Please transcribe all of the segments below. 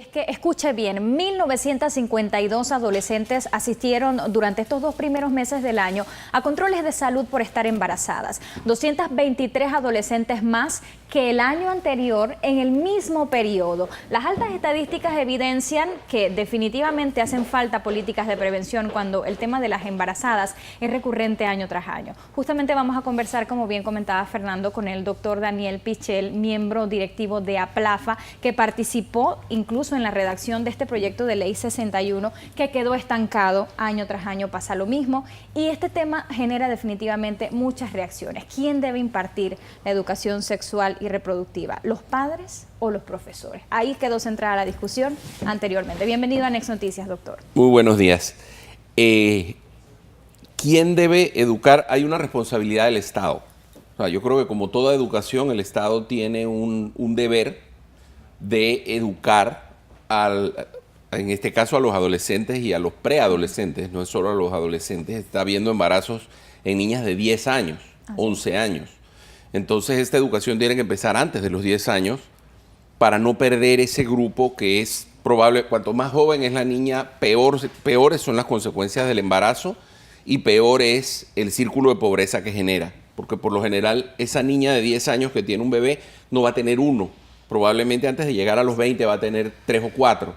Es que, escuche bien, 1.952 adolescentes asistieron durante estos 2 primeros meses del año a controles de salud por estar embarazadas. 223 adolescentes más que el año anterior en el mismo periodo. Las altas estadísticas evidencian que definitivamente hacen falta políticas de prevención cuando el tema de las embarazadas es recurrente año tras año. Justamente vamos a conversar, como bien comentaba Fernando, con el doctor Daniel Pichel, miembro directivo de APLAFA, que participó incluso en la redacción de este proyecto de ley 61 que quedó estancado año tras año, pasa lo mismo, y este tema genera definitivamente muchas reacciones. ¿Quién debe impartir la educación sexual y reproductiva? ¿Los padres o los profesores? Ahí quedó centrada la discusión anteriormente. Bienvenido a Next Noticias, doctor. Muy buenos días. ¿Quién debe educar? Hay una responsabilidad del Estado. O sea, yo creo que como toda educación, el Estado tiene un deber de educar en este caso a los adolescentes y a los preadolescentes, no es solo a los adolescentes, está habiendo embarazos en niñas de 10 años, 11 años. Entonces esta educación tiene que empezar antes de los 10 años para no perder ese grupo que es probable, cuanto más joven es la niña, peores son las consecuencias del embarazo y peor es el círculo de pobreza que genera. Porque por lo general esa niña de 10 años que tiene un bebé no va a tener uno. Probablemente antes de llegar a los 20 va a tener 3 o 4.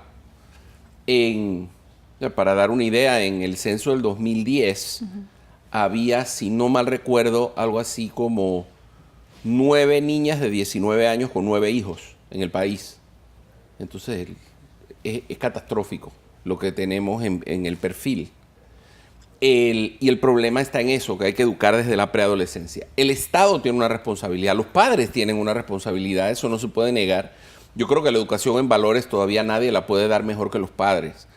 Para dar una idea, en el censo del 2010 había, si no mal recuerdo, algo así como 9 niñas de 19 años con 9 hijos en el país. Entonces es catastrófico lo que tenemos en el perfil. Y el problema está en eso, que hay que educar desde la preadolescencia. El Estado tiene una responsabilidad, los padres tienen una responsabilidad, eso no se puede negar. Yo creo que la educación en valores todavía nadie la puede dar mejor que los padres.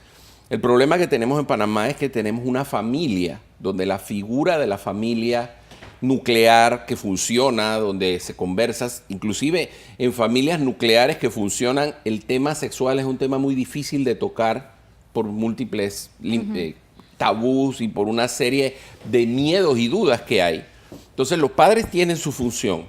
El problema que tenemos en Panamá es que tenemos una familia, donde la figura de la familia nuclear que funciona, donde se conversa, inclusive en familias nucleares que funcionan, el tema sexual es un tema muy difícil de tocar por múltiples tabús y por una serie de miedos y dudas que hay. Entonces los padres tienen su función,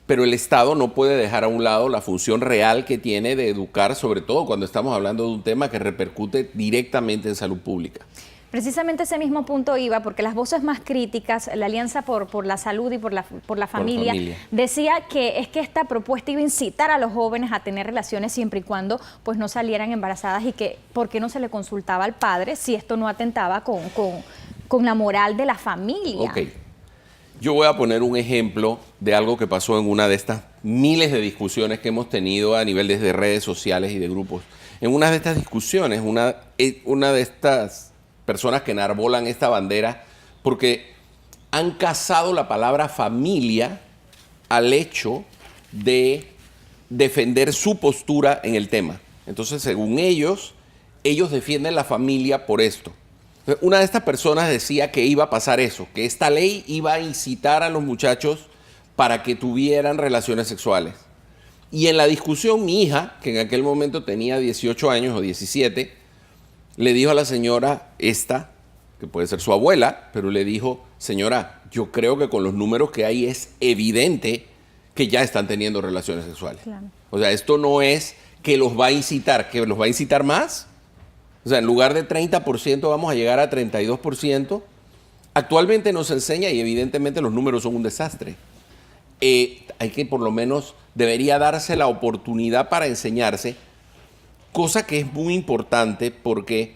pero el Estado no puede dejar a un lado la función real que tiene de educar, sobre todo cuando estamos hablando de un tema que repercute directamente en salud pública. Precisamente ese mismo punto iba, porque las voces más críticas, la Alianza por la Salud y por la familia, decía que es que esta propuesta iba a incitar a los jóvenes a tener relaciones siempre y cuando pues no salieran embarazadas, y que por qué no se le consultaba al padre si esto no atentaba con la moral de la familia. Ok. Yo voy a poner un ejemplo de algo que pasó en una de estas miles de discusiones que hemos tenido a nivel desde redes sociales y de grupos. En una de estas discusiones, una de estas personas que enarbolan esta bandera, porque han casado la palabra familia al hecho de defender su postura en el tema. Entonces, según ellos defienden la familia por esto. Una de estas personas decía que iba a pasar eso, que esta ley iba a incitar a los muchachos para que tuvieran relaciones sexuales. Y en la discusión, mi hija, que en aquel momento tenía 18 años o 17, le dijo a la señora esta, que puede ser su abuela, pero le dijo: señora, yo creo que con los números que hay es evidente que ya están teniendo relaciones sexuales. Claro. O sea, esto no es que los va a incitar, que los va a incitar más. O sea, en lugar de 30% vamos a llegar a 32%. Actualmente nos enseña, y evidentemente los números son un desastre. Hay que, por lo menos, debería darse la oportunidad para enseñarse, cosa que es muy importante porque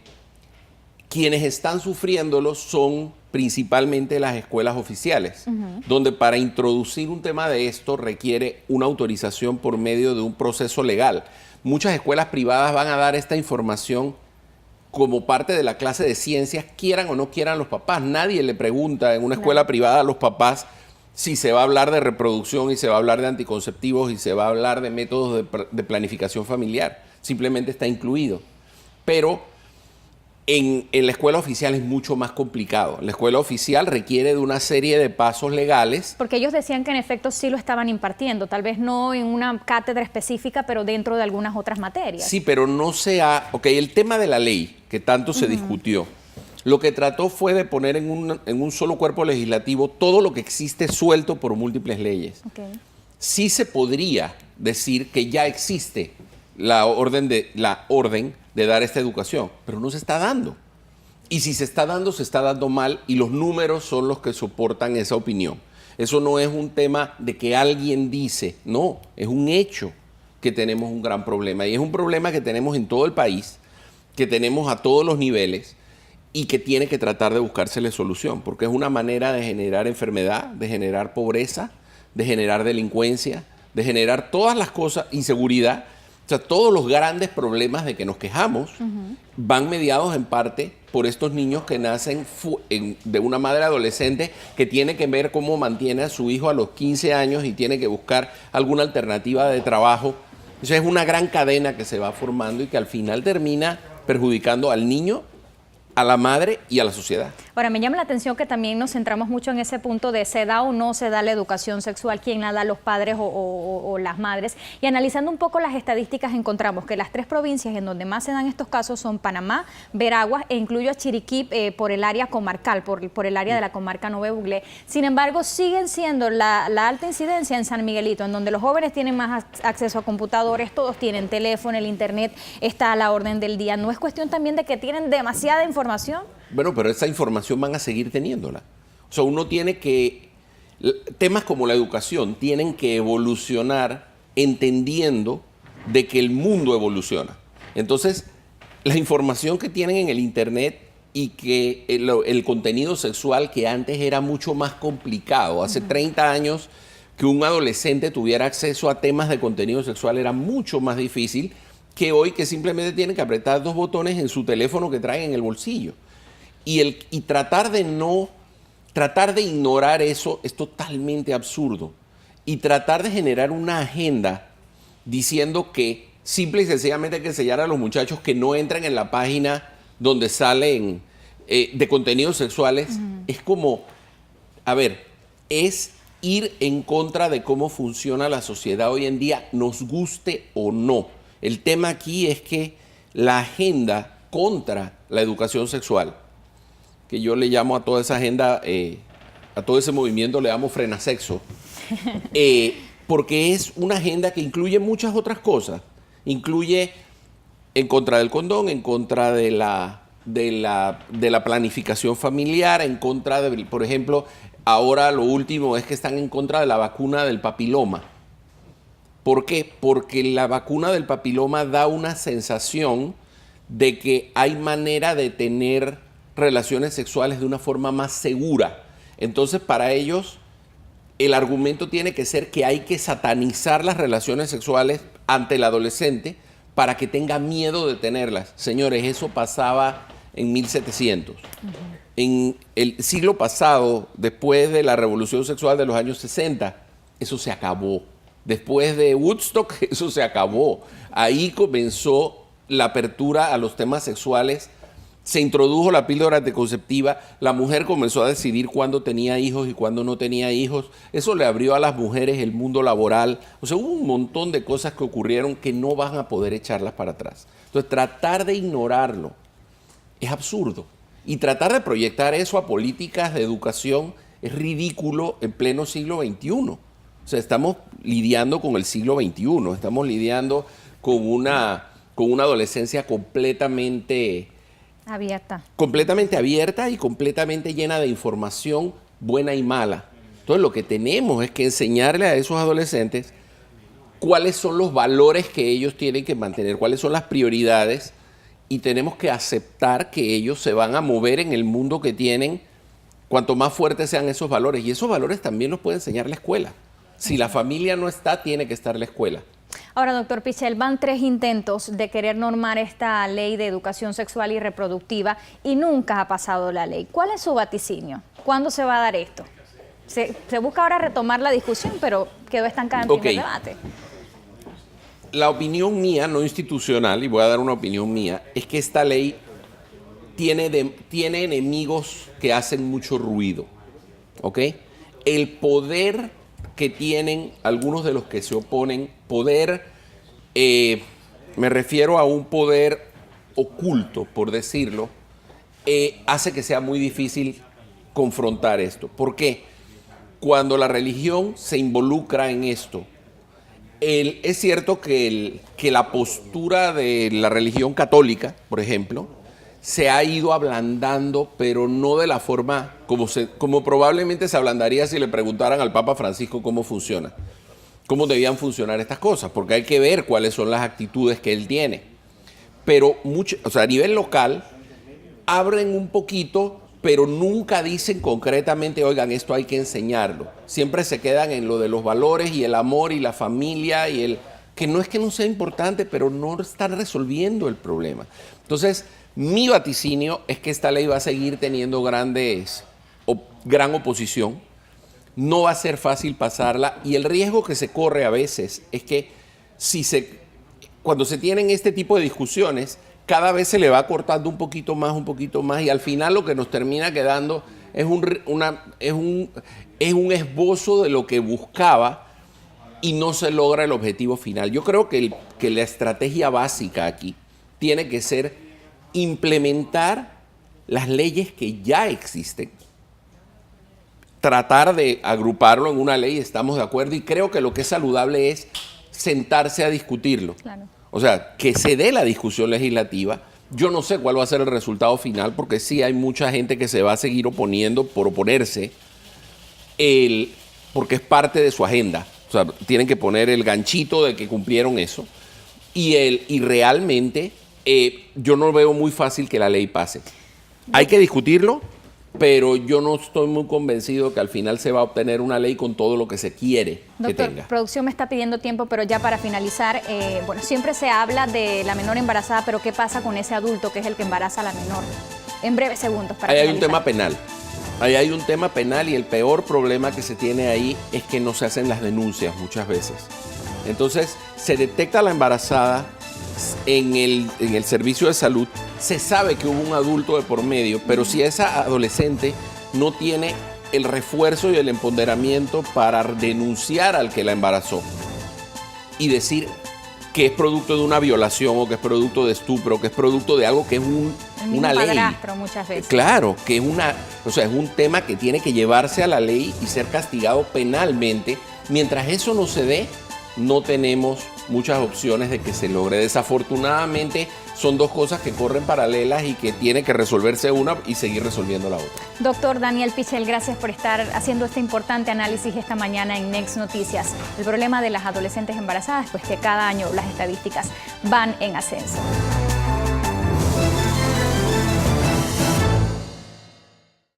quienes están sufriéndolo son principalmente las escuelas oficiales, donde para introducir un tema de esto requiere una autorización por medio de un proceso legal. Muchas escuelas privadas van a dar esta información como parte de la clase de ciencias, quieran o no quieran los papás. Nadie le pregunta en una escuela privada a los papás si se va a hablar de reproducción y se va a hablar de anticonceptivos y se va a hablar de métodos de planificación familiar. Simplemente está incluido. Pero en la escuela oficial es mucho más complicado. La escuela oficial requiere de una serie de pasos legales. Porque ellos decían que en efecto sí lo estaban impartiendo, tal vez no en una cátedra específica, pero dentro de algunas otras materias. Sí, pero no se ha... Ok, el tema de la ley, que tanto se discutió, lo que trató fue de poner en un solo cuerpo legislativo todo lo que existe suelto por múltiples leyes. Okay. Sí se podría decir que ya existe la orden de dar esta educación, pero no se está dando. Y si se está dando mal y los números son los que soportan esa opinión. Eso no es un tema de que alguien dice, no, es un hecho que tenemos un gran problema. Y es un problema que tenemos en todo el país, que tenemos a todos los niveles y que tiene que tratar de buscársele solución, porque es una manera de generar enfermedad, de generar pobreza, de generar delincuencia, de generar todas las cosas, inseguridad. O sea, todos los grandes problemas de que nos quejamos van mediados en parte por estos niños que nacen de una madre adolescente que tiene que ver cómo mantiene a su hijo a los 15 años y tiene que buscar alguna alternativa de trabajo. O sea, es una gran cadena que se va formando y que al final termina perjudicando al niño, a la madre y a la sociedad. Ahora, me llama la atención que también nos centramos mucho en ese punto de se da o no se da la educación sexual, quién la da, los padres o las madres. Y analizando un poco las estadísticas encontramos que las 3 provincias en donde más se dan estos casos son Panamá, Veraguas e incluyo a Chiriquí por el área comarcal, por el área de la comarca Nové Buglé. Sin embargo, siguen siendo la alta incidencia en San Miguelito, en donde los jóvenes tienen más acceso a computadores, todos tienen teléfono, el internet está a la orden del día. ¿No es cuestión también de que tienen demasiada información? Bueno, pero esa información van a seguir teniéndola. O sea, uno tiene que... Temas como la educación tienen que evolucionar entendiendo de que el mundo evoluciona. Entonces, la información que tienen en el internet y que el contenido sexual que antes era mucho más complicado, hace 30 años que un adolescente tuviera acceso a temas de contenido sexual era mucho más difícil que hoy, que simplemente tienen que apretar 2 botones en su teléfono que traen en el bolsillo. Y tratar de ignorar eso es totalmente absurdo. Y tratar de generar una agenda diciendo que simple y sencillamente hay que enseñar a los muchachos que no entren en la página donde salen de contenidos sexuales, es como, a ver, es ir en contra de cómo funciona la sociedad hoy en día, nos guste o no. El tema aquí es que la agenda contra la educación sexual, que yo le llamo a toda esa agenda, a todo ese movimiento le llamo frenasexo, porque es una agenda que incluye muchas otras cosas. Incluye en contra del condón, en contra de la planificación familiar, en contra de, por ejemplo, ahora lo último es que están en contra de la vacuna del papiloma. ¿Por qué? Porque la vacuna del papiloma da una sensación de que hay manera de tener relaciones sexuales de una forma más segura. Entonces, para ellos, el argumento tiene que ser que hay que satanizar las relaciones sexuales ante el adolescente para que tenga miedo de tenerlas. Señores, eso pasaba en 1700. En el siglo pasado, después de la revolución sexual de los años 60, eso se acabó. Después de Woodstock, eso se acabó. Ahí comenzó la apertura a los temas sexuales. Se introdujo la píldora anticonceptiva, la mujer comenzó a decidir cuándo tenía hijos y cuándo no tenía hijos. Eso le abrió a las mujeres el mundo laboral. O sea, hubo un montón de cosas que ocurrieron que no van a poder echarlas para atrás. Entonces, tratar de ignorarlo es absurdo. Y tratar de proyectar eso a políticas de educación es ridículo en pleno siglo XXI. O sea, estamos lidiando con el siglo XXI, estamos lidiando con una adolescencia completamente abierta y completamente llena de información buena y mala. Entonces lo que tenemos es que enseñarle a esos adolescentes cuáles son los valores que ellos tienen que mantener, cuáles son las prioridades, y tenemos que aceptar que ellos se van a mover en el mundo que tienen cuanto más fuertes sean esos valores. Y esos valores también los puede enseñar la escuela. Si la familia no está, tiene que estar la escuela. Ahora, doctor Pichel, van 3 intentos de querer normar esta ley de educación sexual y reproductiva y nunca ha pasado la ley. ¿Cuál es su vaticinio? ¿Cuándo se va a dar esto? Se busca ahora retomar la discusión, pero quedó estancada en primer debate. La opinión mía, no institucional, y voy a dar una opinión mía, es que esta ley tiene enemigos que hacen mucho ruido. ¿Ok? El poder que tienen algunos de los que se oponen, me refiero a un poder oculto, por decirlo, hace que sea muy difícil confrontar esto. ¿Por qué? Cuando la religión se involucra en esto, es cierto que la postura de la religión católica, por ejemplo, se ha ido ablandando, pero no de la forma como probablemente se ablandaría si le preguntaran al Papa Francisco cómo funciona, cómo debían funcionar estas cosas, porque hay que ver cuáles son las actitudes que él tiene. Pero a nivel local, abren un poquito, pero nunca dicen concretamente, oigan, esto hay que enseñarlo. Siempre se quedan en lo de los valores y el amor y la familia que no es que no sea importante, pero no están resolviendo el problema. Entonces, mi vaticinio es que esta ley va a seguir teniendo gran oposición. No va a ser fácil pasarla y el riesgo que se corre a veces es que cuando se tienen este tipo de discusiones, cada vez se le va cortando un poquito más y al final lo que nos termina quedando es un esbozo de lo que buscaba y no se logra el objetivo final. Yo creo que la estrategia básica aquí tiene que ser implementar las leyes que ya existen, tratar de agruparlo en una ley, estamos de acuerdo, y creo que lo que es saludable es sentarse a discutirlo. Claro. O sea, que se dé la discusión legislativa. Yo no sé cuál va a ser el resultado final, porque sí hay mucha gente que se va a seguir oponiendo por oponerse, porque es parte de su agenda. O sea, tienen que poner el ganchito de que cumplieron eso. Y realmente yo no veo muy fácil que la ley pase. Hay que discutirlo, pero yo no estoy muy convencido que al final se va a obtener una ley con todo lo que se quiere que tenga. Doctor, producción me está pidiendo tiempo, pero ya para finalizar, bueno, siempre se habla de la menor embarazada, pero ¿qué pasa con ese adulto que es el que embaraza a la menor? En breves segundos para finalizar. Ahí hay un tema penal. Ahí hay un tema penal y el peor problema que se tiene ahí es que no se hacen las denuncias muchas veces. Entonces, se detecta la embarazada en el servicio de salud, se sabe que hubo un adulto de por medio, pero si esa adolescente no tiene el refuerzo y el empoderamiento para denunciar al que la embarazó y decir que es producto de una violación o que es producto de estupro, o que es producto de algo que es una ley. Padrastro muchas veces. Claro, que es es un tema que tiene que llevarse a la ley y ser castigado penalmente. Mientras eso no se dé, no tenemos muchas opciones de que se logre. Desafortunadamente, son dos cosas que corren paralelas y que tiene que resolverse una y seguir resolviendo la otra. Doctor Daniel Pichel, gracias por estar haciendo este importante análisis esta mañana en Next Noticias. El problema de las adolescentes embarazadas, pues que cada año las estadísticas van en ascenso.